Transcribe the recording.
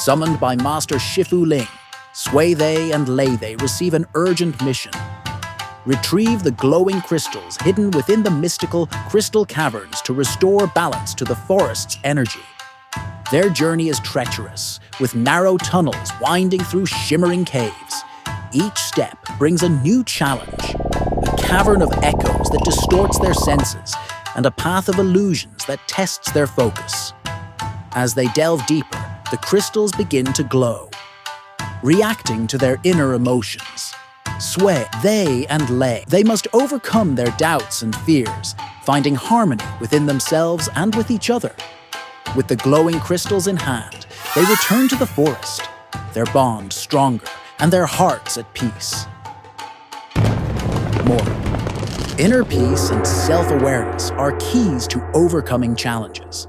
Summoned by Master Shifu Ling, Sui They and Lei They receive an urgent mission. Retrieve the glowing crystals hidden within the mystical Crystal Caverns to restore balance to the forest's energy. Their journey is treacherous, with narrow tunnels winding through shimmering caves. Each step brings a new challenge, a cavern of echoes that distorts their senses, and a path of illusions that tests their focus. As they delve deeper, the crystals begin to glow, reacting to their inner emotions. Sui, They, and Lei, they must overcome their doubts and fears, finding harmony within themselves and with each other. With the glowing crystals in hand, they return to the forest, their bond stronger and their hearts at peace. More. Inner peace and self-awareness are keys to overcoming challenges.